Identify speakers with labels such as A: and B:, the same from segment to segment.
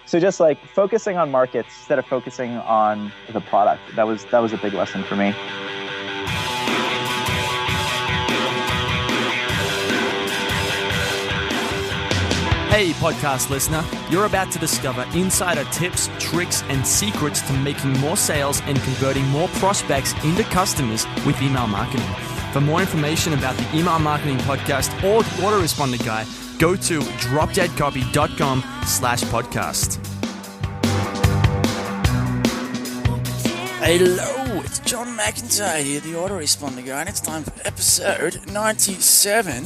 A: So just like focusing on markets instead of focusing on the product. That was a big lesson for me.
B: Hey, podcast listener, you're about to discover insider tips, tricks, and secrets to making more sales and converting more prospects into customers with email marketing. For more information about the Email Marketing Podcast or the Autoresponder Guide, go to dropdeadcopy.com/podcast.
C: Hello, it's John McIntyre here, the Autoresponder Guide. It's time for episode 97.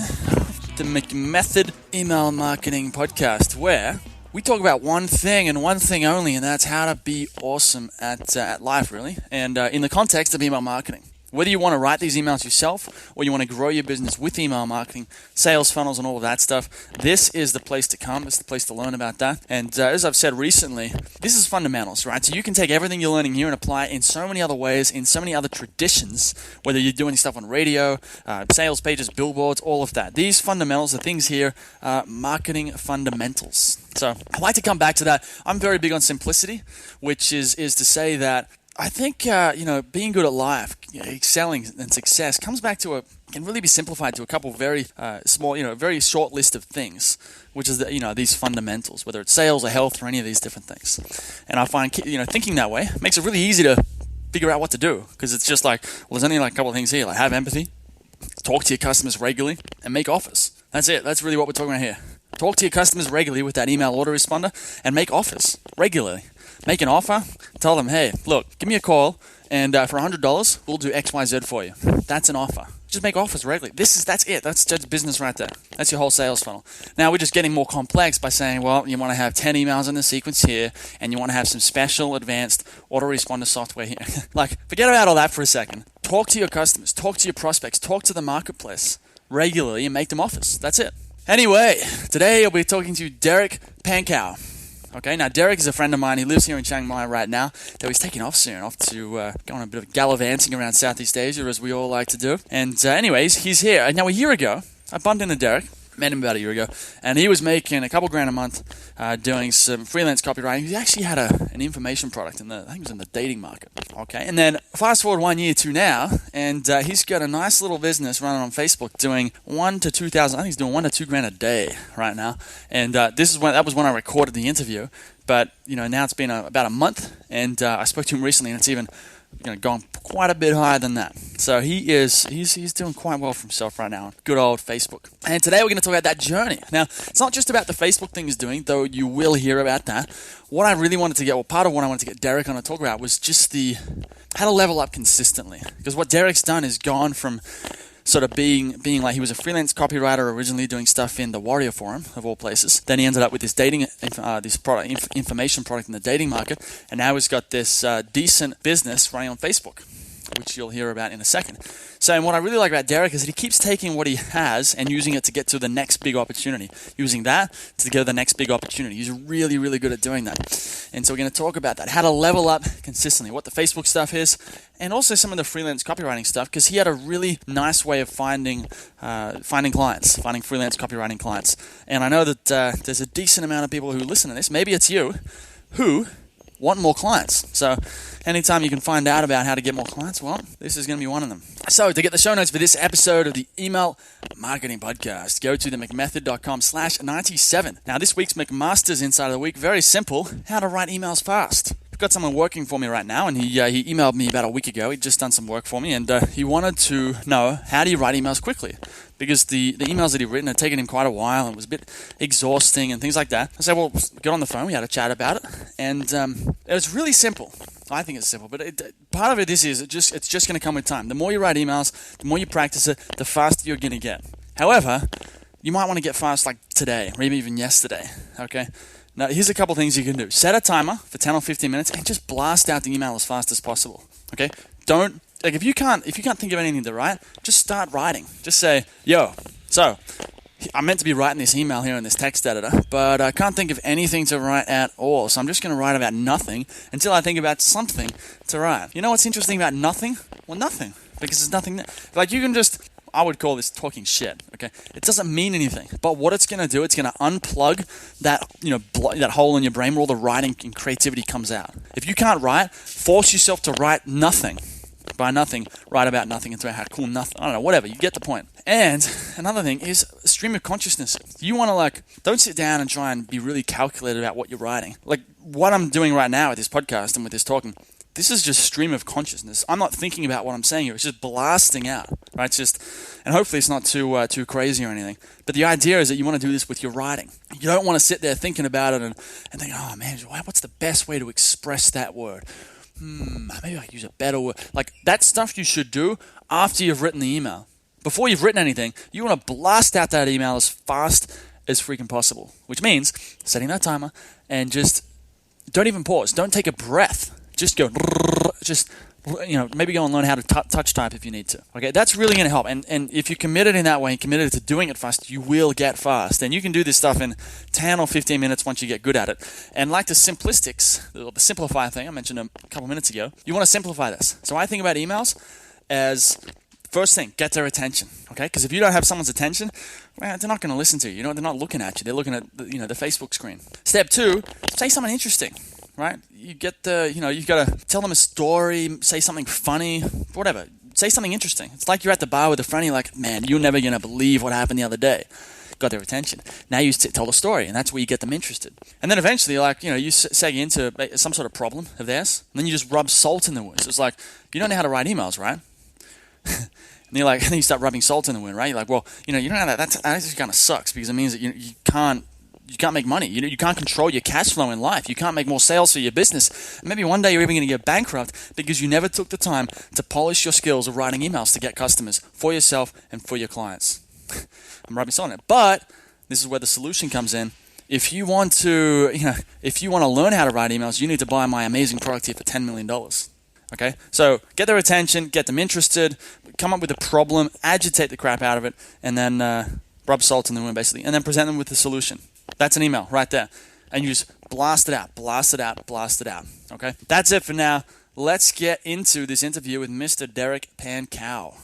C: The McMethod Email Marketing Podcast, where we talk about one thing and one thing only, and that's how to be awesome at life, really, and in the context of email marketing. Whether you want to write these emails yourself or you want to grow your business with email marketing, sales funnels, and all of that stuff, this is the place to come. It's the place to learn about that. And as I've said recently, this is fundamentals, right? So you can take everything you're learning here and apply it in so many other ways, in so many other traditions, whether you're doing stuff on radio, sales pages, billboards, all of that. These fundamentals, the things here, are marketing fundamentals. So I like to come back to that. I'm very big on simplicity, which is to say that I think, being good at life, excelling and success comes back to can really be simplified to a couple of very small, very short list of things, which is, these fundamentals, whether it's sales or health or any of these different things. And I find, thinking that way makes it really easy to figure out what to do, because it's just like, well, there's only like a couple of things here, like have empathy, talk to your customers regularly, and make offers. That's it. That's really what we're talking about here. Talk to your customers regularly with that email autoresponder and make offers regularly. Make an offer, tell them, hey, look, give me a call, and for $100, we'll do X, Y, Z for you. That's an offer. Just make offers regularly. That's it. That's just business right there. That's your whole sales funnel. Now we're just getting more complex by saying, well, you want to have 10 emails in the sequence here, and you want to have some special advanced autoresponder software here. Like, forget about all that for a second. Talk to your customers, talk to your prospects, talk to the marketplace regularly, and make them offers. That's it. Anyway, today I'll be talking to Derek Pankaew. Okay, now Derek is a friend of mine. He lives here in Chiang Mai right now, though he's taking off soon, off to go on a bit of gallivanting around Southeast Asia, as we all like to do. And anyways, he's here. Now, a year ago, I bumped into Derek, met him about a year ago, and he was making a couple grand a month doing some freelance copywriting. He actually had an information product I think it was in the dating market. Okay, and then fast forward 1 year to now, and he's got a nice little business running on Facebook doing $1,000 to $2,000. I think he's doing $1,000 to $2,000 a day right now. And that was when I recorded the interview. But now it's been about a month, and I spoke to him recently, and it's even gone quite a bit higher than that. So he's doing quite well for himself right now on good old Facebook. And today we're going to talk about that journey. Now, it's not just about the Facebook thing he's doing, though you will hear about that. What I really wanted to get, part of what I wanted to get Derek on to talk about was just how to level up consistently. Because what Derek's done is gone from sort of being like, he was a freelance copywriter originally doing stuff in the Warrior Forum of all places. Then he ended up with this information product in the dating market, and now he's got this decent business running on Facebook, which you'll hear about in a second. So, and what I really like about Derek is that he keeps taking what he has and using it to get to the next big opportunity. Using that to get to the next big opportunity. He's really, really good at doing that. And so we're going to talk about that, how to level up consistently, what the Facebook stuff is, and also some of the freelance copywriting stuff, because he had a really nice way of finding clients, finding freelance copywriting clients. And I know that there's a decent amount of people who listen to this, maybe it's you, who want more clients. So anytime you can find out about how to get more clients, well, this is going to be one of them. So to get the show notes for this episode of the Email Marketing Podcast, go to themcmethod.com/97. Now, this week's McMaster's Insight of the Week, very simple, how to write emails fast. I've got someone working for me right now, and he emailed me about a week ago. He'd just done some work for me, and he wanted to know, how do you write emails quickly? Because the emails that he'd written had taken him quite a while, and it was a bit exhausting and things like that. I said, well, get on the phone. We had a chat about it, and it was really simple. I think it's simple, but part of it is it's just going to come with time. The more you write emails, the more you practice it, the faster you're going to get. However, you might want to get fast like today, or maybe even yesterday, okay? Now, here's a couple things you can do. Set a timer for 10 or 15 minutes and just blast out the email as fast as possible, okay? If you can't think of anything to write, just start writing. Just say, so I'm meant to be writing this email here in this text editor, but I can't think of anything to write at all, so I'm just going to write about nothing until I think about something to write. You know what's interesting about nothing? Well, nothing, because there's nothing there. Like, you can just I would call this talking shit. Okay, it doesn't mean anything. But what it's going to do, it's going to unplug that that hole in your brain where all the writing and creativity comes out. If you can't write, force yourself to write nothing. By nothing, write about nothing and throw out cool nothing. I don't know, whatever. You get the point. And another thing is stream of consciousness. You want to don't sit down and try and be really calculated about what you're writing. Like what I'm doing right now with this podcast and with this talking. This is just stream of consciousness. I'm not thinking about what I'm saying here. It's just blasting out, right? It's just, and hopefully it's not too crazy or anything. But the idea is that you want to do this with your writing. You don't want to sit there thinking about it and think, oh man, what's the best way to express that word? Maybe I could use a better word. Like that stuff you should do after you've written the email. Before you've written anything, you want to blast out that email as fast as freaking possible. Which means setting that timer and just don't even pause. Don't take a breath. Just go, maybe go and learn how to touch type if you need to. Okay, that's really going to help. And if you're committed in that way and committed to doing it fast, you will get fast. And you can do this stuff in 10 or 15 minutes once you get good at it. And like the simplistics, the simplify thing I mentioned a couple minutes ago, you want to simplify this. So I think about emails as first thing, get their attention. Okay, because if you don't have someone's attention, well, they're not going to listen to you. They're not looking at you. They're looking at the Facebook screen. Step 2, say something interesting. Right? You get you've got to tell them a story, say something funny, whatever. Say something interesting. It's like you're at the bar with a friend, you're like, man, you're never going to believe what happened the other day. Got their attention. Now you tell the story, and that's where you get them interested. And then eventually, you seg into some sort of problem of theirs, and then you just rub salt in the wound. So it's like, you don't know how to write emails, right? And you're like, and then you start rubbing salt in the wound, right? You're like, well, you don't know how that actually kind of sucks because it means that you can't make money. You can't control your cash flow in life. You can't make more sales for your business. Maybe one day you're even going to get bankrupt because you never took the time to polish your skills of writing emails to get customers for yourself and for your clients. I'm rubbing salt on it. But this is where the solution comes in. If you want to learn how to write emails, you need to buy my amazing product here for $10 million. Okay? So get their attention, get them interested, come up with a problem, agitate the crap out of it, and then rub salt in the wound basically, and then present them with the solution. That's an email right there. And you just blast it out, blast it out, blast it out. Okay? That's it for now. Let's get into this interview with Mr. Derek Pankaew.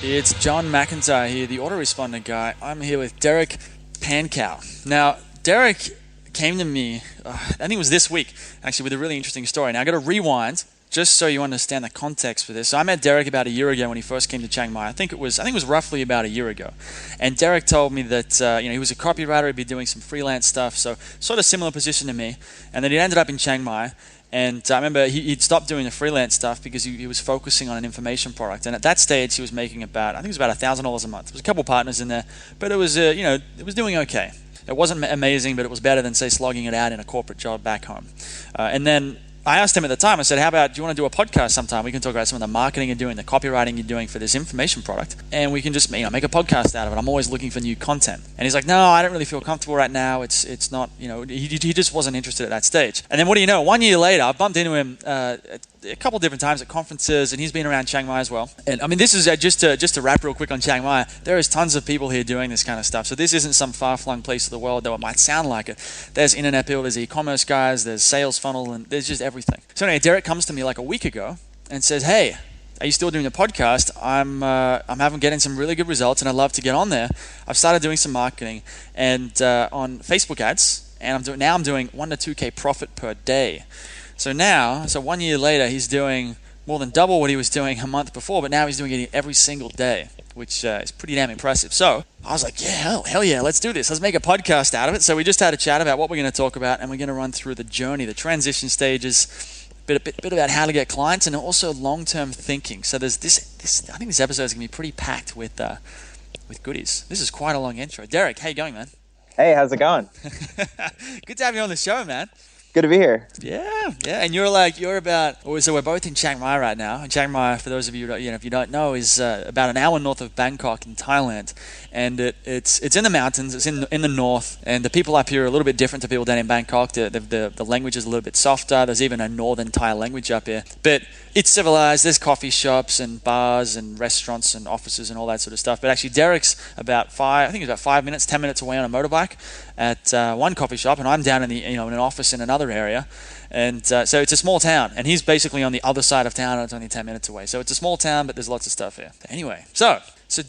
C: It's John McIntyre here, the autoresponder guy. I'm here with Derek Pankaew. Now, Derek came to me, I think it was this week, actually, with a really interesting story. Now, I've got to rewind just so you understand the context for this. So I met Derek about a year ago when he first came to Chiang Mai. I think it was roughly about a year ago. And Derek told me that he was a copywriter, he'd be doing some freelance stuff, so sort of similar position to me. And then he ended up in Chiang Mai. And I remember he'd stopped doing the freelance stuff because he was focusing on an information product. And at that stage, he was making about $1,000 a month. There was a couple partners in there, but it was it was doing okay. It wasn't amazing, but it was better than say slogging it out in a corporate job back home. And then I asked him at the time, I said, how about, do you want to do a podcast sometime? We can talk about some of the marketing you're doing, the copywriting you're doing for this information product, and we can just make a podcast out of it. I'm always looking for new content. And he's like, no, I don't really feel comfortable right now. It's not, he just wasn't interested at that stage. And then what do you know, 1 year later, I bumped into him a couple different times at conferences, and he's been around Chiang Mai as well. And I mean, this is just to wrap real quick on Chiang Mai. There is tons of people here doing this kind of stuff. So this isn't some far-flung place of the world, though it might sound like it. There's internet people, there's e-commerce guys, there's sales funnel, and there's just everything. So anyway, Derek comes to me like a week ago and says, hey, are you still doing the podcast? I'm getting some really good results, and I'd love to get on there. I've started doing some marketing and on Facebook ads, and I'm doing 1 to 2K profit per day. So 1 year later, he's doing more than double what he was doing a month before, but now he's doing it every single day, which is pretty damn impressive. So I was like, yeah, hell yeah, let's do this. Let's make a podcast out of it. So we just had a chat about what we're going to talk about, and we're going to run through the journey, the transition stages, bit about how to get clients, and also long-term thinking. So there's this. I think this episode is going to be pretty packed with goodies. This is quite a long intro. Derek, how you going, man?
A: Hey, how's it going?
C: Good to have you on the show, man.
A: Good to be here.
C: Yeah. And so we're both in Chiang Mai right now. And Chiang Mai, for those of you, if you don't know, is about an hour north of Bangkok in Thailand. and it's in the mountains. It's in the north, and the people up here are a little bit different to people down in Bangkok. The language is a little bit softer. There's even a northern Thai language up here, but it's civilized. There's coffee shops and bars and restaurants and offices and all that sort of stuff. But actually, Derek's about 5 minutes, 10 minutes away on a motorbike at one coffee shop, and I'm down in in an office in another area. And so it's a small town, and he's basically on the other side of town, and it's only 10 minutes away. So it's a small town, but there's lots of stuff here. Anyway, so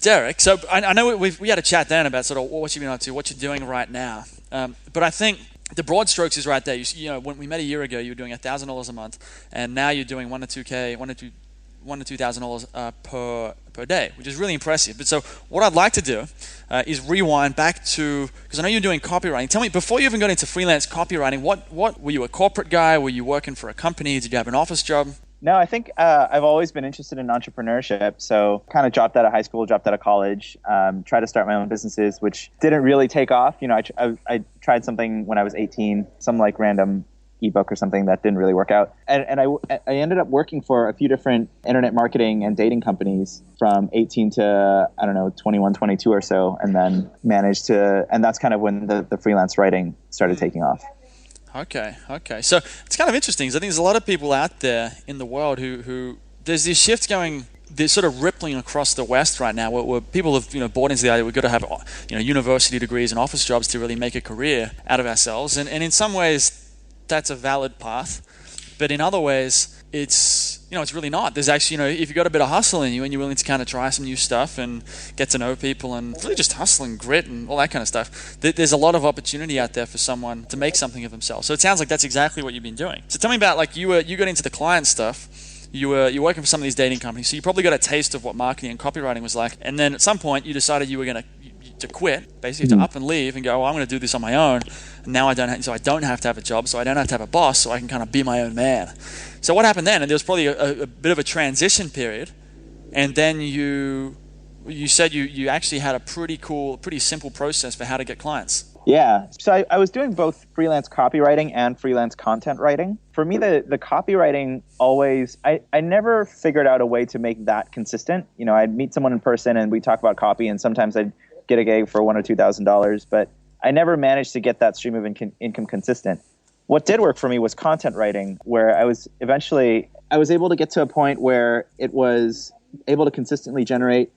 C: Derek, I know we had a chat then about sort of what you've been up to, what you're doing right now. But I think the broad strokes is right there. You know, when we met a year ago, you were doing $1,000 a month, and now you're doing $1,000 to $2,000 per day, which is really impressive. But so what I'd like to do is rewind back to, because I know you're doing copywriting. Tell me, before you even got into freelance copywriting, what were you, a corporate guy? Were you working for a company? Did you have an office job?
A: No, I think I've always been interested in entrepreneurship. So kind of dropped out of high school, dropped out of college, tried to start my own businesses, which didn't really take off. You know, I tried something when I was 18, some like random ebook or something that didn't really work out. And I ended up working for a few different internet marketing and dating companies from 18 to, 21, 22 or so, and then managed to, and that's kind of when the freelance writing started taking off.
C: Okay. So it's kind of interesting because I think there's a lot of people out there in the world who there's this shift going, there's sort of rippling across the West right now where people have bought into the idea we've got to have university degrees and office jobs to really make a career out of ourselves. And in some ways, that's a valid path. But in other ways, it's really not. There's actually, if you've got a bit of hustle in you and you're willing to kind of try some new stuff and get to know people and really just hustle and grit and all that kind of stuff, there's a lot of opportunity out there for someone to make something of themselves. So it sounds like that's exactly what you've been doing. So tell me about, like, you got into the client stuff. You're working for some of these dating companies, so you probably got a taste of what marketing and copywriting was like. And then at some point, you decided you were going to quit, basically to up and leave and go, I'm going to do this on my own. And now I don't have to have a job, so I don't have to have a boss, so I can kind of be my own man. So what happened then? And there was probably a bit of a transition period. And then you said you actually had a pretty simple process for how to get clients.
A: Yeah. So I was doing both freelance copywriting and freelance content writing. For me, the copywriting always, I never figured out a way to make that consistent. I'd meet someone in person and we'd talk about copy, and sometimes I'd get a gig for $1,000 or $2,000, but I never managed to get that stream of income consistent. What did work for me was content writing, where I was able to get to a point where it was able to consistently generate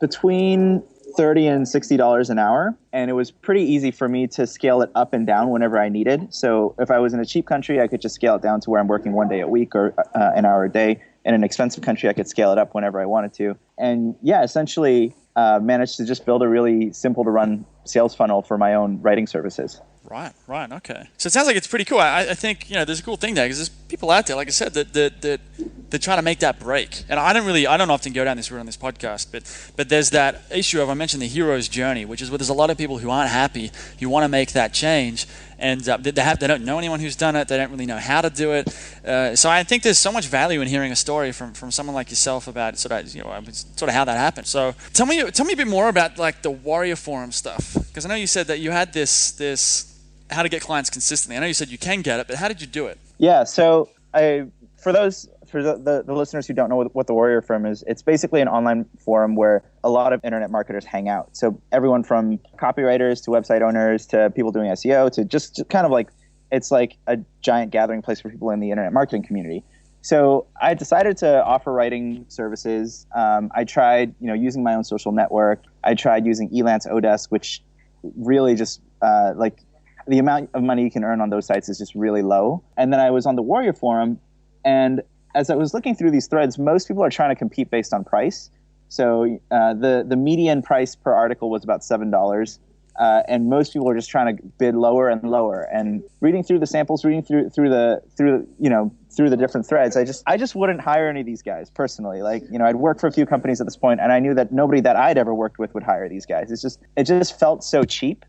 A: between $30 and $60 an hour. And it was pretty easy for me to scale it up and down whenever I needed. So if I was in a cheap country, I could just scale it down to where I'm working 1 day a week or an hour a day. In an expensive country, I could scale it up whenever I wanted to. And yeah, essentially managed to just build a really simple to run sales funnel for my own writing services.
C: Right. Okay. So it sounds like it's pretty cool. I think, there's a cool thing there because there's people out there, like I said, that trying to make that break. And I don't often go down this route on this podcast, but there's that issue of, I mentioned the hero's journey, which is where there's a lot of people who aren't happy, who want to make that change. And they don't know anyone who's done it. They don't really know how to do it. So I think there's so much value in hearing a story from someone like yourself about sort of how that happened. So tell me a bit more about like the Warrior Forum stuff, because I know you said that you had this how to get clients consistently. I know you said you can get it, but how did you do it?
A: Yeah. So for the listeners who don't know what the Warrior Forum is, it's basically an online forum where a lot of internet marketers hang out. So everyone from copywriters to website owners to people doing SEO to just kind of like, it's like a giant gathering place for people in the internet marketing community. So I decided to offer writing services. I tried, using my own social network. I tried using Elance Odesk, which really just the amount of money you can earn on those sites is just really low. And then I was on the Warrior Forum, and as I was looking through these threads, most people are trying to compete based on price. So the median price per article was about $7, and most people are just trying to bid lower and lower. And reading through the samples, reading through the different threads, I just wouldn't hire any of these guys personally. Like, I'd worked for a few companies at this point, and I knew that nobody that I'd ever worked with would hire these guys. It just felt so cheap.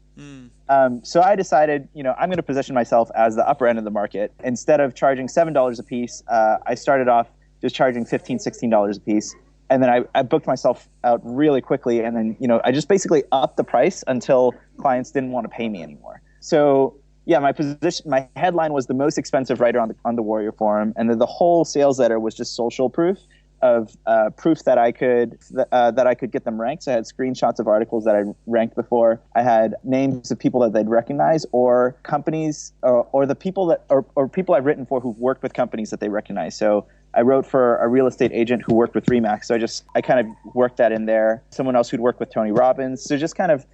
A: So I decided, I'm going to position myself as the upper end of the market. Instead of charging $7 a piece, I started off just charging $15, $16 a piece. And then I booked myself out really quickly. And then, I just basically upped the price until clients didn't want to pay me anymore. So yeah, my headline was the most expensive writer on the Warrior Forum. And then the whole sales letter was just social proof of proof that I could get them ranked. So I had screenshots of articles that I ranked before. I had names of people that they'd recognize, or companies, or the people that or people I've written for who've worked with companies that they recognize. So I wrote for a real estate agent who worked with Remax. So I kind of worked that in there. Someone else who'd worked with Tony Robbins. So just kind of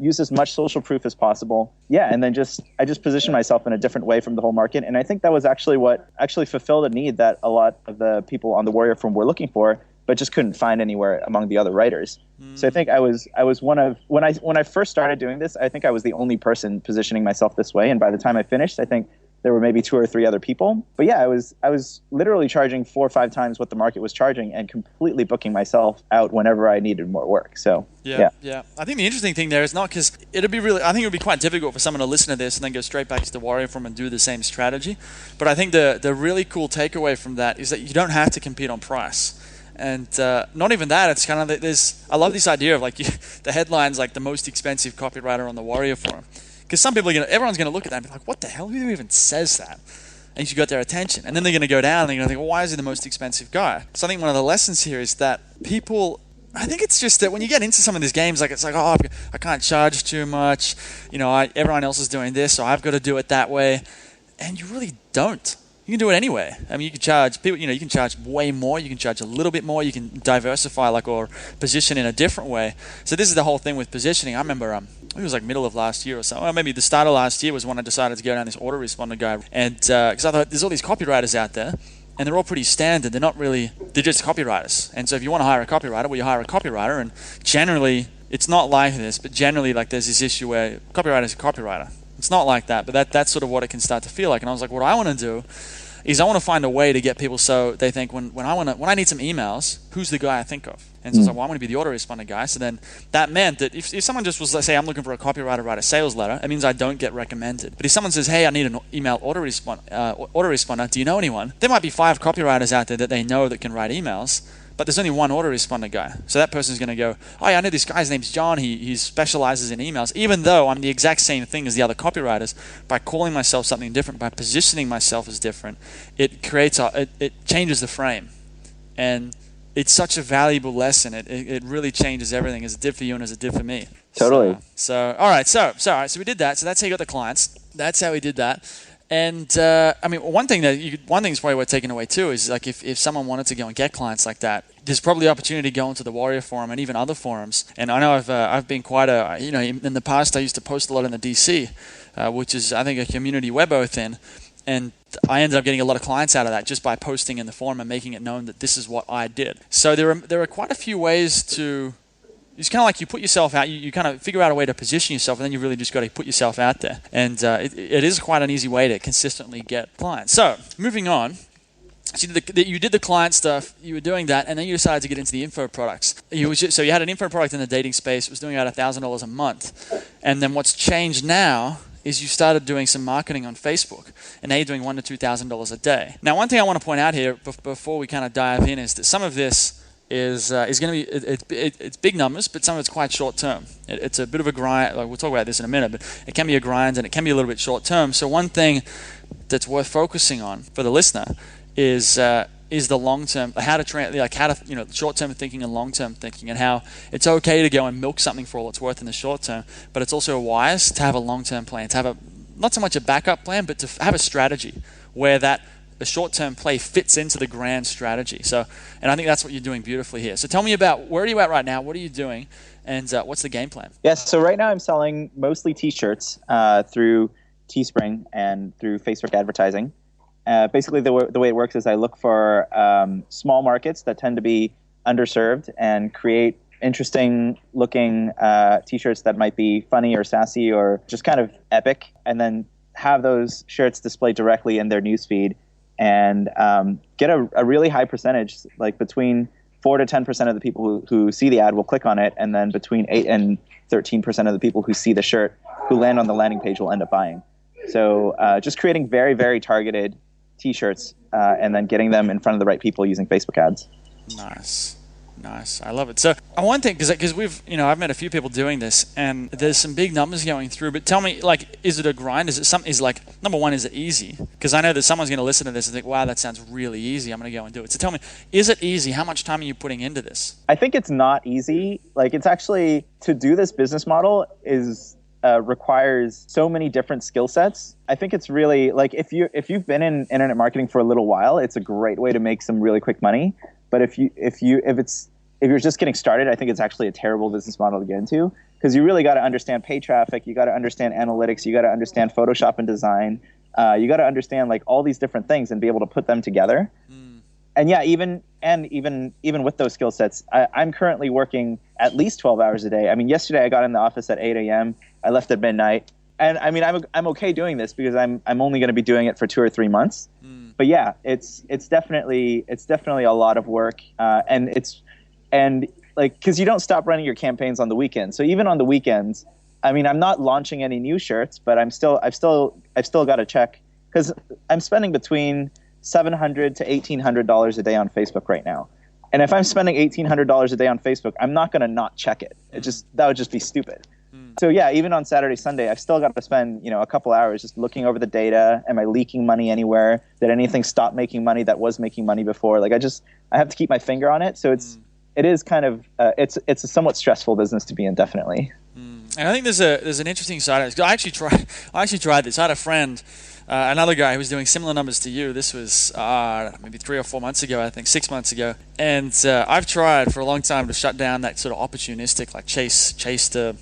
A: use as much social proof as possible. Yeah, and then I just positioned myself in a different way from the whole market. And I think that was actually what actually fulfilled a need that a lot of the people on the Warrior Forum were looking for, but just couldn't find anywhere among the other writers. So I think I was one of, when I first started doing this, I think I was the only person positioning myself this way. And by the time I finished, I think there were maybe 2 or 3 other people. But yeah, I was literally charging 4 or 5 times what the market was charging and completely booking myself out whenever I needed more work. So yeah.
C: I think the interesting thing there is not because I think it would be quite difficult for someone to listen to this and then go straight back to the Warrior Forum and do the same strategy. But I think the really cool takeaway from that is that you don't have to compete on price. And not even that, it's kind of, I love this idea of like the headlines, like the most expensive copywriter on the Warrior Forum. Because some people everyone's going to look at that and be like, what the hell? Who even says that? And you got their attention. And then they're going to go down and they're going to think, well, why is he the most expensive guy? So I think one of the lessons here is that people, I think it's just that when you get into some of these games, like it's like, oh, I can't charge too much. Everyone else is doing this, so I've got to do it that way. And you really don't. You can do it anyway. I mean, you can charge people. You can charge way more. You can charge a little bit more. You can diversify, or position in a different way. So this is the whole thing with positioning. I remember, it was like middle of last year or so. Well, maybe the start of last year was when I decided to go down this autoresponder guy, and because I thought there's all these copywriters out there, and they're all pretty standard. They're just copywriters. And so if you want to hire a copywriter, well, you hire a copywriter. And generally, it's not like this. But generally, there's this issue where copywriter is a copywriter. It's not like that, but that's sort of what it can start to feel like. And I was like, what I want to do is I want to find a way to get people so they think when I need some emails, who's the guy I think of? And so I was like, well, I want to be the autoresponder guy. So then that meant that if someone just was, let's say, I'm looking for a copywriter to write a sales letter, it means I don't get recommended. But if someone says, hey, I need an email autoresponder, do you know anyone? There might be 5 copywriters out there that they know that can write emails, but there's only one autoresponder guy. So that person's going to go, oh yeah, I know this guy's name's John. He specializes in emails. Even though I'm the exact same thing as the other copywriters, by calling myself something different, by positioning myself as different, it changes the frame. And it's such a valuable lesson. It really changes everything, as it did for you and as it did for me.
A: Totally.
C: So all right. So we did that. So that's how you got the clients. That's how we did that. And I mean, one thing is probably worth taking away too is like if someone wanted to go and get clients like that, there's probably the opportunity to go into the Warrior Forum and even other forums. And I know I've been quite in the past I used to post a lot in the DC, which is I think a community we're both in, and I ended up getting a lot of clients out of that just by posting in the forum and making it known that this is what I did. So there are quite a few ways to. It's kind of like you put yourself out, you kind of figure out a way to position yourself, and then you really just got to put yourself out there. And it is quite an easy way to consistently get clients. So, moving on, so you did the client stuff, you were doing that, and then you decided to get into the info products. So you had an info product in the dating space, it was doing about $1,000 a month. And then what's changed now is you started doing some marketing on Facebook, and now you're doing $1,000 to $2,000 a day. Now, one thing I want to point out here before we kind of dive in is that some of this is going to be it's big numbers, but some of it's quite short term. It's a bit of a grind. We'll talk about this in a minute, but it can be a grind and it can be a little bit short term. So one thing that's worth focusing on for the listener is the long term, how to short term thinking and long term thinking, and how it's okay to go and milk something for all it's worth in the short term, but it's also wise to have a long term plan, to have not so much a backup plan, but to have a strategy where the short-term play fits into the grand strategy. So, and I think that's what you're doing beautifully here. So tell me about, where are you at right now? What are you doing? And what's the game plan?
A: Yes, so right now I'm selling mostly T-shirts through Teespring and through Facebook advertising. Basically, the way it works is I look for small markets that tend to be underserved and create interesting-looking T-shirts that might be funny or sassy or just kind of epic, and then have those shirts displayed directly in their newsfeed, and get a really high percentage, like between 4 to 10% of the people who see the ad will click on it, and then between 8 and 13% of the people who see the shirt who land on the landing page will end up buying. So just creating very, very targeted T-shirts and then getting them in front of the right people using Facebook ads.
C: Nice. Nice. I love it. So I one thing, because we've, I've met a few people doing this, and there's some big numbers going through. But tell me, like, is it a grind? Is it something? Is like, number one, is it easy? Because I know that someone's going to listen to this and think, wow, that sounds really easy. I'm going to go and do it. So tell me, is it easy? How much time are you putting into this?
A: I think it's not easy. Like, it's actually, to do this business model is requires so many different skill sets. I think it's really like, if you've been in internet marketing for a little while, it's a great way to make some really quick money. But if you're just getting started, I think it's actually a terrible business model to get into, because you really got to understand paid traffic, you got to understand analytics, you got to understand Photoshop and design, you got to understand like all these different things and be able to put them together. And yeah, even with those skill sets, I'm currently working at least 12 hours a day. I mean, yesterday I got in the office at 8 a.m. I left at midnight, and I mean, I'm okay doing this because I'm only going to be doing it for 2 or 3 months. But yeah, it's definitely a lot of work, and like, because you don't stop running your campaigns on the weekends. So even on the weekends, I mean, I'm not launching any new shirts, but I've still got to check, because I'm spending between $700 to $1,800 a day on Facebook right now. And if I'm spending $1,800 a day on Facebook, I'm not going to not check it. That would just be stupid. So yeah, even on Saturday, Sunday, I've still got to spend, a couple hours just looking over the data. Am I leaking money anywhere? Did anything stop making money that was making money before? Like, I have to keep my finger on it. So it is kind of, it's a somewhat stressful business to be in, definitely.
C: And I think there's an interesting side of it. I actually tried this. I had a friend, another guy who was doing similar numbers to you. This was maybe 3 or 4 months ago, I think 6 months ago. And I've tried for a long time to shut down that sort of opportunistic, like chase the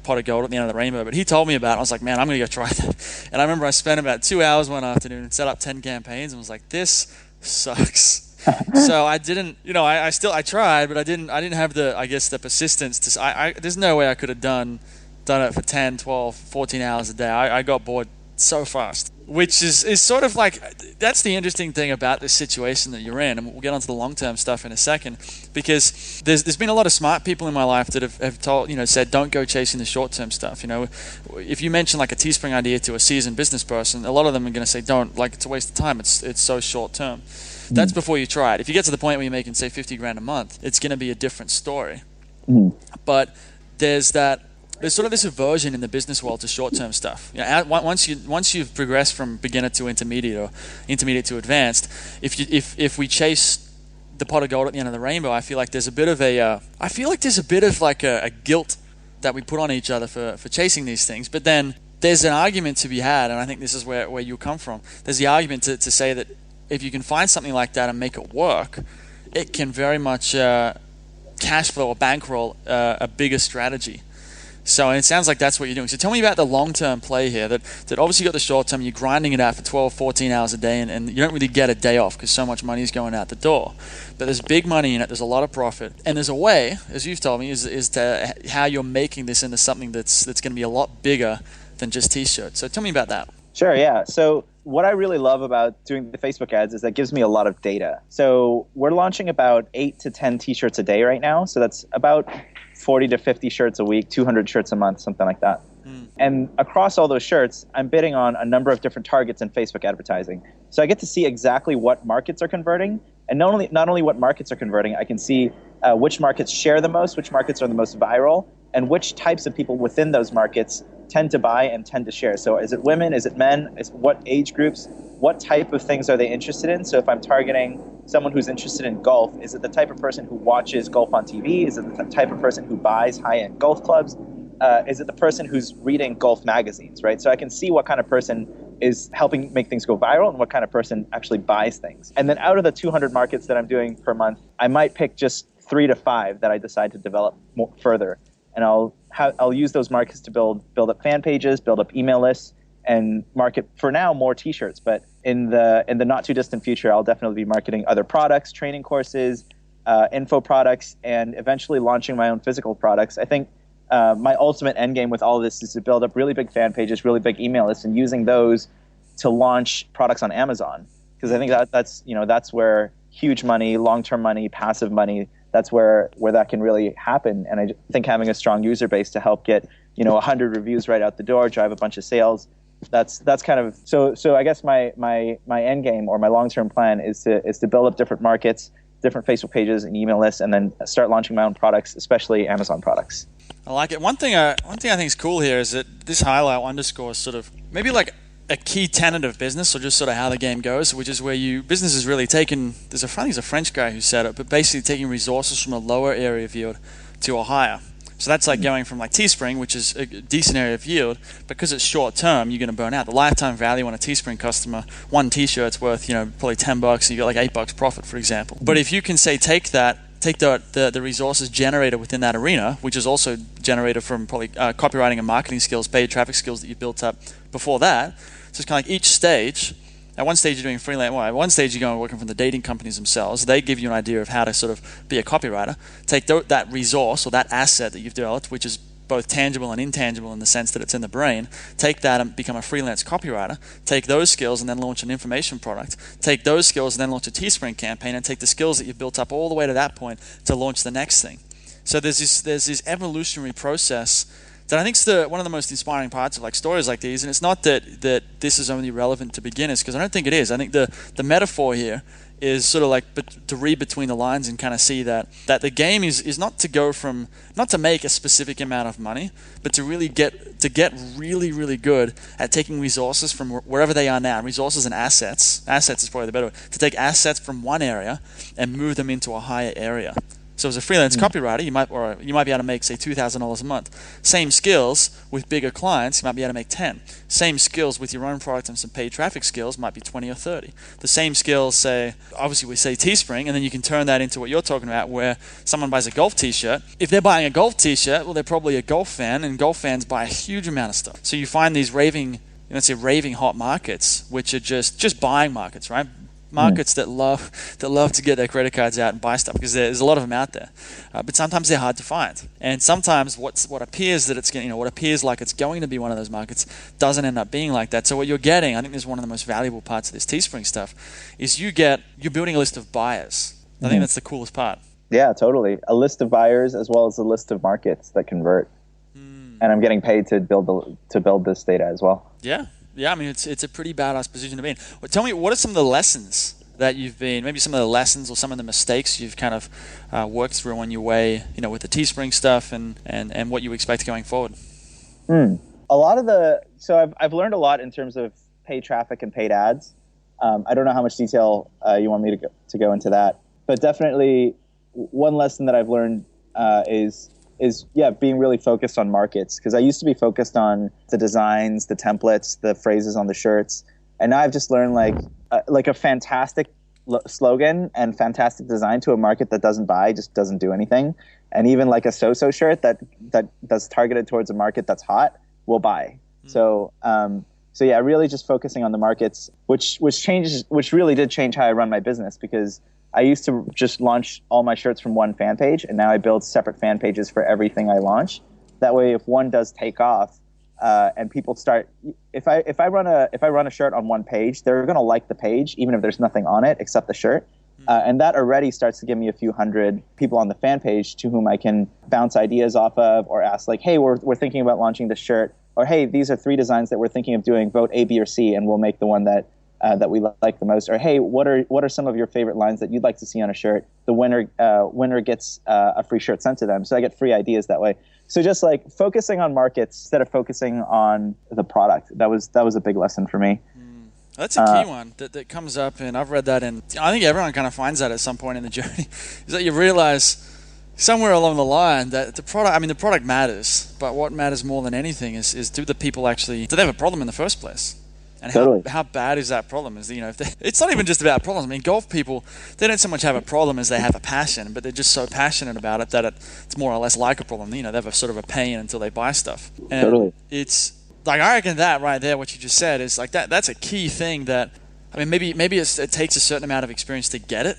C: pot of gold at the end of the rainbow. But he told me about it. I was like, man, I'm going to go try that. And I remember I spent about 2 hours one afternoon and set up 10 campaigns and was like, this sucks. So I didn't, I tried, but I didn't have the persistence to, there's no way I could have done it for 10, 12, 14 hours a day. I got bored so fast, which is sort of like, that's the interesting thing about this situation that you're in. And we'll get onto the long-term stuff in a second, because there's been a lot of smart people in my life that have told, said, don't go chasing the short-term stuff. If you mention like a Teespring idea to a seasoned business person, a lot of them are going to say, don't, like, it's a waste of time. It's so short-term. That's before you try it. If you get to the point where you're making, say, $50,000 a month, it's going to be a different story. But there's sort of this aversion in the business world to short-term stuff. Once you've progressed from beginner to intermediate or intermediate to advanced, if we chase the pot of gold at the end of the rainbow, I feel like there's a bit of a guilt that we put on each other for chasing these things. But then there's an argument to be had, and I think this is where you come from. There's the argument to say that if you can find something like that and make it work, it can very much cash flow or bankroll a bigger strategy. So it sounds like that's what you're doing. So tell me about the long-term play here, that obviously you got the short-term, you're grinding it out for 12, 14 hours a day, and you don't really get a day off because so much money is going out the door. But there's big money in it, there's a lot of profit. And there's a way, as you've told me, is to how you're making this into something that's going to be a lot bigger than just T-shirts. So tell me about that.
A: Sure, yeah. So what I really love about doing the Facebook ads is that gives me a lot of data. So we're launching about 8 to 10 T-shirts a day right now. So that's about 40 to 50 shirts a week, 200 shirts a month, something like that. And across all those shirts, I'm bidding on a number of different targets in Facebook advertising. So I get to see exactly what markets are converting. And not only what markets are converting, I can see which markets share the most, which markets are the most viral, and which types of people within those markets tend to buy and tend to share. So is it women? Is it men? What age groups? What type of things are they interested in? So if I'm targeting someone who's interested in golf, is it the type of person who watches golf on TV? Is it the type of person who buys high-end golf clubs? Is it the person who's reading golf magazines, right? So I can see what kind of person is helping make things go viral and what kind of person actually buys things. And then out of the 200 markets that I'm doing per month, I might pick just 3 to 5 that I decide to develop more further. And I'll use those markets to build up fan pages, build up email lists, and market, for now, more T-shirts. But in the not too distant future, I'll definitely be marketing other products, training courses, info products, and eventually launching my own physical products. I think my ultimate end game with all of this is to build up really big fan pages, really big email lists, and using those to launch products on Amazon. Because I think that's where huge money, long-term money, passive money, that's where that can really happen. And I think having a strong user base to help get 100 reviews right out the door, drive a bunch of sales, that's kind of so I guess my end game or my long-term plan is to build up different markets, different Facebook pages and email lists, and then start launching my own products, especially Amazon products.
C: I like it. One thing I think is cool here is that this highlight underscores sort of maybe like a key tenet of business, or just sort of how the game goes, which is where business is really taking, I think it's a French guy who said it, but basically taking resources from a lower area of yield to a higher. So that's like going from like Teespring, which is a decent area of yield, because it's short term, you're going to burn out. The lifetime value on a Teespring customer, one t-shirt's worth, probably $10, and you got like $8 profit, for example. But if you can say take the resources generated within that arena, which is also generated from probably copywriting and marketing skills, paid traffic skills that you built up before that. So it's kind of like each stage. At one stage you're doing freelance. Well, at one stage you're going working from the dating companies themselves. They give you an idea of how to sort of be a copywriter. Take that resource or that asset that you've developed, which is both tangible and intangible in the sense that it's in the brain. Take that and become a freelance copywriter. Take those skills and then launch an information product. Take those skills and then launch a Teespring campaign, and take the skills that you've built up all the way to that point to launch the next thing. So there's this evolutionary process that I think is one of the most inspiring parts of like stories like these. And it's not that this is only relevant to beginners, because I don't think it is. I think the metaphor here is sort of like to read between the lines and kind of see that the game is not to make a specific amount of money, but to really get really, really good at taking resources from wherever they are now. Resources and assets is probably the better word. To take assets from one area and move them into a higher area. So as a freelance copywriter, you might be able to make, say, $2,000 a month. Same skills with bigger clients, you might be able to make 10. Same skills with your own product and some paid traffic skills might be 20 or 30. The same skills, say, obviously we say Teespring, and then you can turn that into what you're talking about, where someone buys a golf t-shirt. If they're buying a golf t-shirt, well, they're probably a golf fan, and golf fans buy a huge amount of stuff. So you find these raving hot markets, which are just buying markets, right? Markets that love to get their credit cards out and buy stuff, because there's a lot of them out there, but sometimes they're hard to find. And sometimes what appears like it's going to be one of those markets doesn't end up being like that. So what you're getting, I think, is one of the most valuable parts of this Teespring stuff, is you're building a list of buyers. I think that's the coolest part. Yeah,
A: totally. A list of buyers as well as a list of markets that convert. And I'm getting paid to build this data as well.
C: Yeah, I mean, it's a pretty badass position to be in. Well, tell me, what are some of the lessons that maybe some of the lessons or some of the mistakes you've kind of worked through on your way, with the Teespring stuff and what you expect going forward?
A: A lot of so I've learned a lot in terms of paid traffic and paid ads. I don't know how much detail you want me to go into that, but definitely one lesson that I've learned is being really focused on markets, because I used to be focused on the designs, the templates, the phrases on the shirts, and now I've just learned like a fantastic slogan and fantastic design to a market that doesn't buy just doesn't do anything. And even like a so-so shirt that's targeted towards a market that's hot will buy. So really just focusing on the markets, which really did change how I run my business, because I used to just launch all my shirts from one fan page, and now I build separate fan pages for everything I launch. That way, if one does take off, and people start, if I run a shirt on one page, they're going to like the page even if there's nothing on it except the shirt, and that already starts to give me a few hundred people on the fan page to whom I can bounce ideas off of, or ask like, hey, we're thinking about launching this shirt, or hey, these are 3 designs that we're thinking of doing. Vote A, B, or C, and we'll make the one that we like the most. Or hey, what are some of your favorite lines that you'd like to see on a shirt? The winner gets a free shirt sent to them. So I get free ideas that way. So just like focusing on markets instead of focusing on the product. That was a big lesson for me.
C: That's a key one that comes up, and I've read that, and I think everyone kind of finds that at some point in the journey, is that you realize somewhere along the line that the product matters, but what matters more than anything is do the people actually, do they have a problem in the first place? And
A: totally.
C: how bad is that problem? It's not even just about problems. I mean, golf people, they don't so much have a problem as they have a passion, but they're just so passionate about it that it's more or less like a problem. They have a sort of a pain until they buy stuff. And
A: totally.
C: It's like, I reckon that right there, what you just said, is like that's a key thing that, I mean, maybe it takes a certain amount of experience to get it,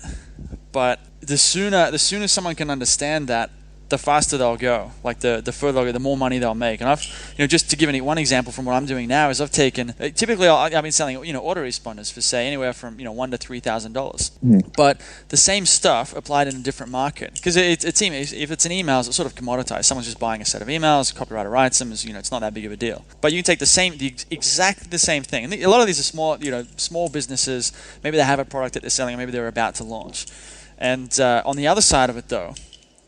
C: but the sooner someone can understand that, the faster they'll go. Like the further they'll go, the more money they'll make. And I've, just to give one example from what I'm doing now, is I've taken, typically I've been selling, autoresponders for say anywhere from, $1,000 to $3,000. But the same stuff applied in a different market. Because if it's an emails, it's sort of commoditized. Someone's just buying a set of emails, a copywriter writes them, it's not that big of a deal. But you can take exactly the same thing. And a lot of these are small businesses. Maybe they have a product that they're selling, or maybe they're about to launch. And on the other side of it, though,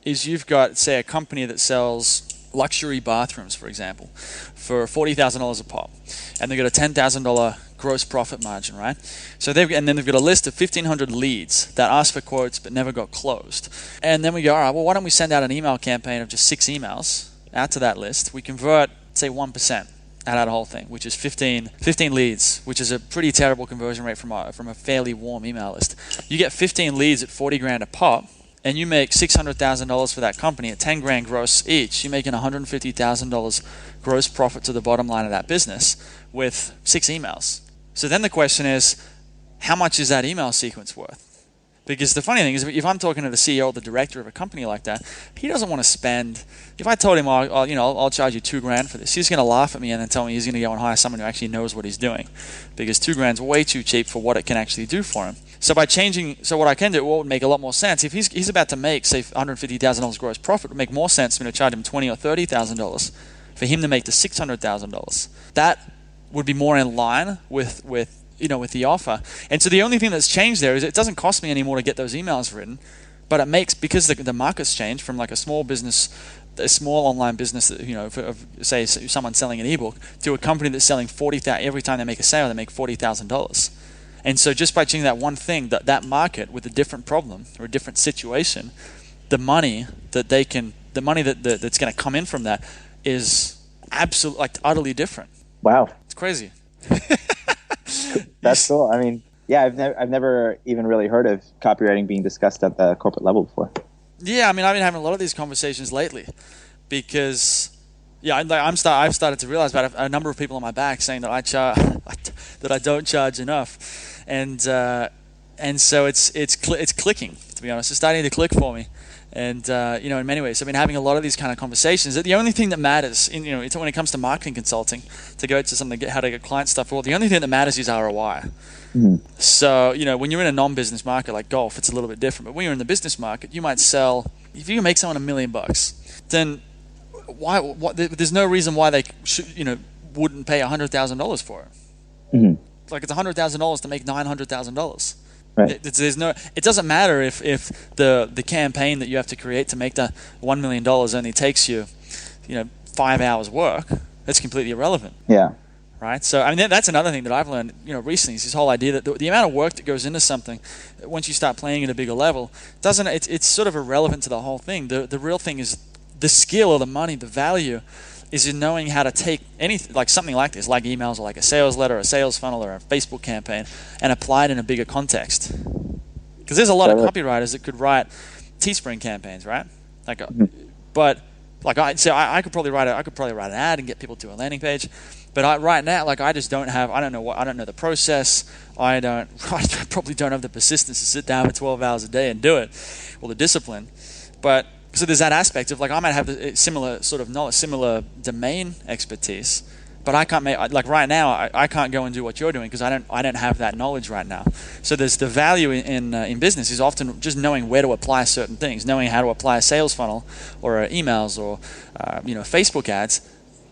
C: is you've got, say, a company that sells luxury bathrooms, for example, for $40,000 a pop, and they've got a $10,000 gross profit margin, right? So then they've got a list of 1,500 leads that asked for quotes but never got closed. And then we go, all right, well, why don't we send out an email campaign of just 6 emails out to that list? We convert, say, 1% out of the whole thing, which is 15 leads, which is a pretty terrible conversion rate from a fairly warm email list. You get 15 leads at 40 grand a pop, and you make $600,000 for that company at 10 grand gross each. You're making $150,000 gross profit to the bottom line of that business with 6 emails. So then the question is, how much is that email sequence worth? Because the funny thing is, if I'm talking to the CEO or the director of a company like that, he doesn't want to spend. If I told him, I'll charge you $2 grand for this, he's going to laugh at me and then tell me he's going to go and hire someone who actually knows what he's doing, because $2 grand's way too cheap for what it can actually do for him. So what I can do, what would make a lot more sense, if he's about to make, say, $150,000 gross profit, it would make more sense for me to charge him $20,000 or $30,000 for him to make the $600,000. That would be more in line with the offer. And so the only thing that's changed there is it doesn't cost me anymore to get those emails written, but it makes, because the market's changed from like a small online business that, say someone selling an ebook, to a company that's selling $40,000 every time they make a sale, they make $40,000. And so just by changing that one thing, that market with a different problem or a different situation, the money that's going to come in from that is absolutely, like, utterly different.
A: Wow.
C: It's crazy.
A: That's cool. I mean, yeah, I've never even really heard of copywriting being discussed at the corporate level before.
C: Yeah, I mean, I've been having a lot of these conversations lately because, I've started to realize about a number of people on my back saying that I don't charge enough, and so it's clicking. To be honest, it's starting to click for me. And in many ways, I've been having a lot of these kind of conversations. That the only thing that matters, it's when it comes to marketing consulting, to go to something, how to get client stuff. Well, the only thing that matters is ROI. Mm-hmm. So when you're in a non-business market like golf, it's a little bit different. But when you're in the business market, you might sell. If you can make someone $1 million, then why? There's no reason why they wouldn't pay $100,000 for it. Mm-hmm. Like, it's $100,000 to make $900,000.
A: Right.
C: It doesn't matter if the campaign that you have to create to make the $1 million only takes you 5 hours work. That's completely irrelevant.
A: Yeah.
C: Right. So I mean, that's another thing that I've learned recently, is this whole idea that the amount of work that goes into something, once you start playing at a bigger level, it's sort of irrelevant to the whole thing. The real thing is the skill or the money, the value is in knowing how to take anything like something like this, like emails or like a sales letter, a sales funnel, or a Facebook campaign, and apply it in a bigger context. Because there's a lot of copywriters that could write Teespring campaigns, right? Like, but like I could probably write an ad and get people to a landing page. But right now, like, I don't know the process. I probably don't have the persistence to sit down for 12 hours a day and do it, or the discipline. But so there's that aspect of, like, I might have the similar sort of knowledge, similar domain expertise, but I can't make, like, right now I can't go and do what you're doing because I don't have that knowledge right now. So there's the value in business is often just knowing where to apply certain things, knowing how to apply a sales funnel or emails or Facebook ads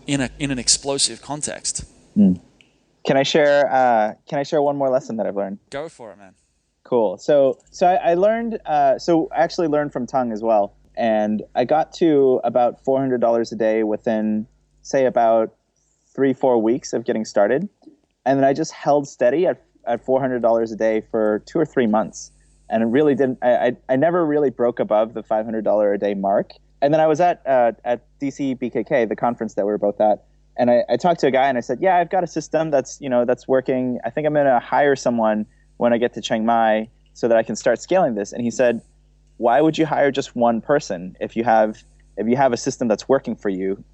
C: in an explosive context.
A: Mm. Can I share one more lesson that I've learned?
C: Go for it, man.
A: Cool. So I learned. So I actually learned from Tongue as well, and I got to about $400 a day within, say, about 3-4 weeks of getting started, and then I just held steady at $400 a day for 2 or 3 months, and it really didn't. I never really broke above the $500 a day mark. And then I was at DC BKK, the conference that we were both at, and I talked to a guy and I said, yeah, I've got a system that's working. I think I'm going to hire someone when I get to Chiang Mai so that I can start scaling this. And he said, why would you hire just one person if you have a system that's working for you?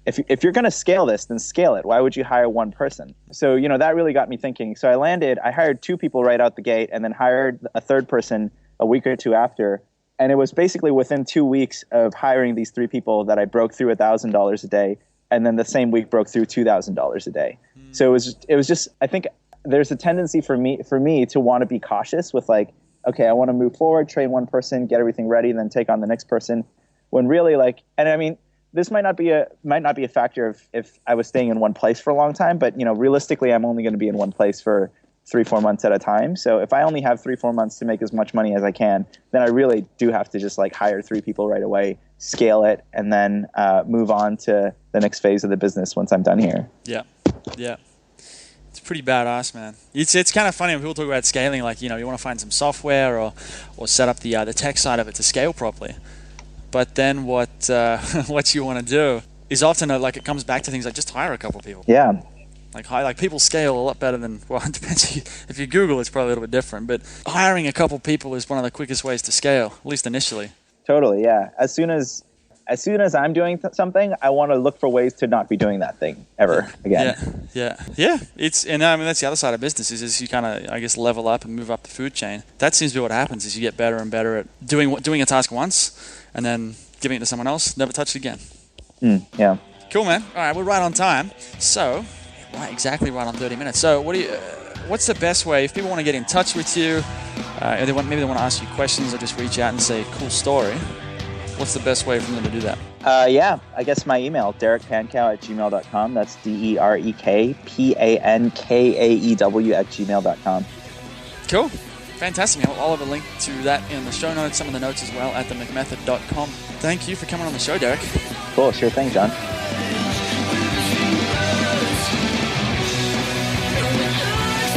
A: If you're going to scale this, then scale it. Why would you hire one person? So, that really got me thinking. So I hired 2 people right out the gate and then hired a third person a week or 2 after. And it was basically within 2 weeks of hiring these 3 people that I broke through $1,000 a day. And then the same week broke through $2,000 a day. So it was just, I think there's a tendency for me to want to be cautious with, like, okay, I want to move forward, train one person, get everything ready, and then take on the next person. When really, like, and I mean, this might not be a factor if I was staying in one place for a long time, but realistically, I'm only going to be in one place for 3-4 months at a time. So if I only have 3-4 months to make as much money as I can, then I really do have to just like hire 3 people right away, scale it, and then move on to the next phase of the business once I'm done here.
C: Yeah. It's pretty badass, man. It's kind of funny when people talk about scaling, like, you want to find some software or set up the tech side of it to scale properly. But then what you want to do is often it comes back to things like just hire a couple people.
A: Yeah.
C: Like people scale a lot better than, well, it depends. If you Google, it's probably a little bit different, but hiring a couple people is one of the quickest ways to scale, at least initially.
A: Totally, yeah. As soon as I'm doing something, I want to look for ways to not be doing that thing ever again.
C: Yeah. That's the other side of business is you kind of, I guess, level up and move up the food chain. That seems to be what happens is you get better and better at doing a task once and then giving it to someone else, never touch it again.
A: Yeah.
C: Cool, man. All right, we're right on time. So, exactly right on 30 minutes. So, what's the best way if people want to get in touch with you? Maybe they want to ask you questions or just reach out and say cool story. What's the best way for them to do that?
A: I guess my email, derekpankaew@gmail.com. That's DEREKPANKAEW@gmail.com.
C: Cool. Fantastic. I'll have a link to that in the show notes, some of the notes as well at themcmethod.com. Thank you for coming on the show, Derek.
A: Cool. Sure thing, John.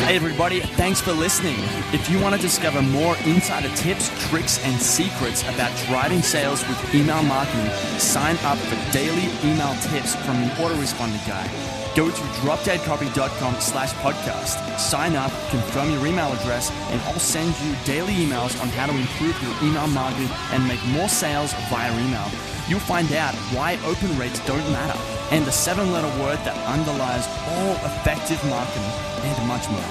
B: Hey everybody, thanks for listening. If you want to discover more insider tips, tricks, and secrets about driving sales with email marketing, sign up for daily email tips from the autoresponder guy. Go to dropdeadcopy.com/podcast. Sign up, confirm your email address, and I'll send you daily emails on how to improve your email marketing and make more sales via email. You'll find out why open rates don't matter and the 7-letter word that underlies all effective marketing and much more.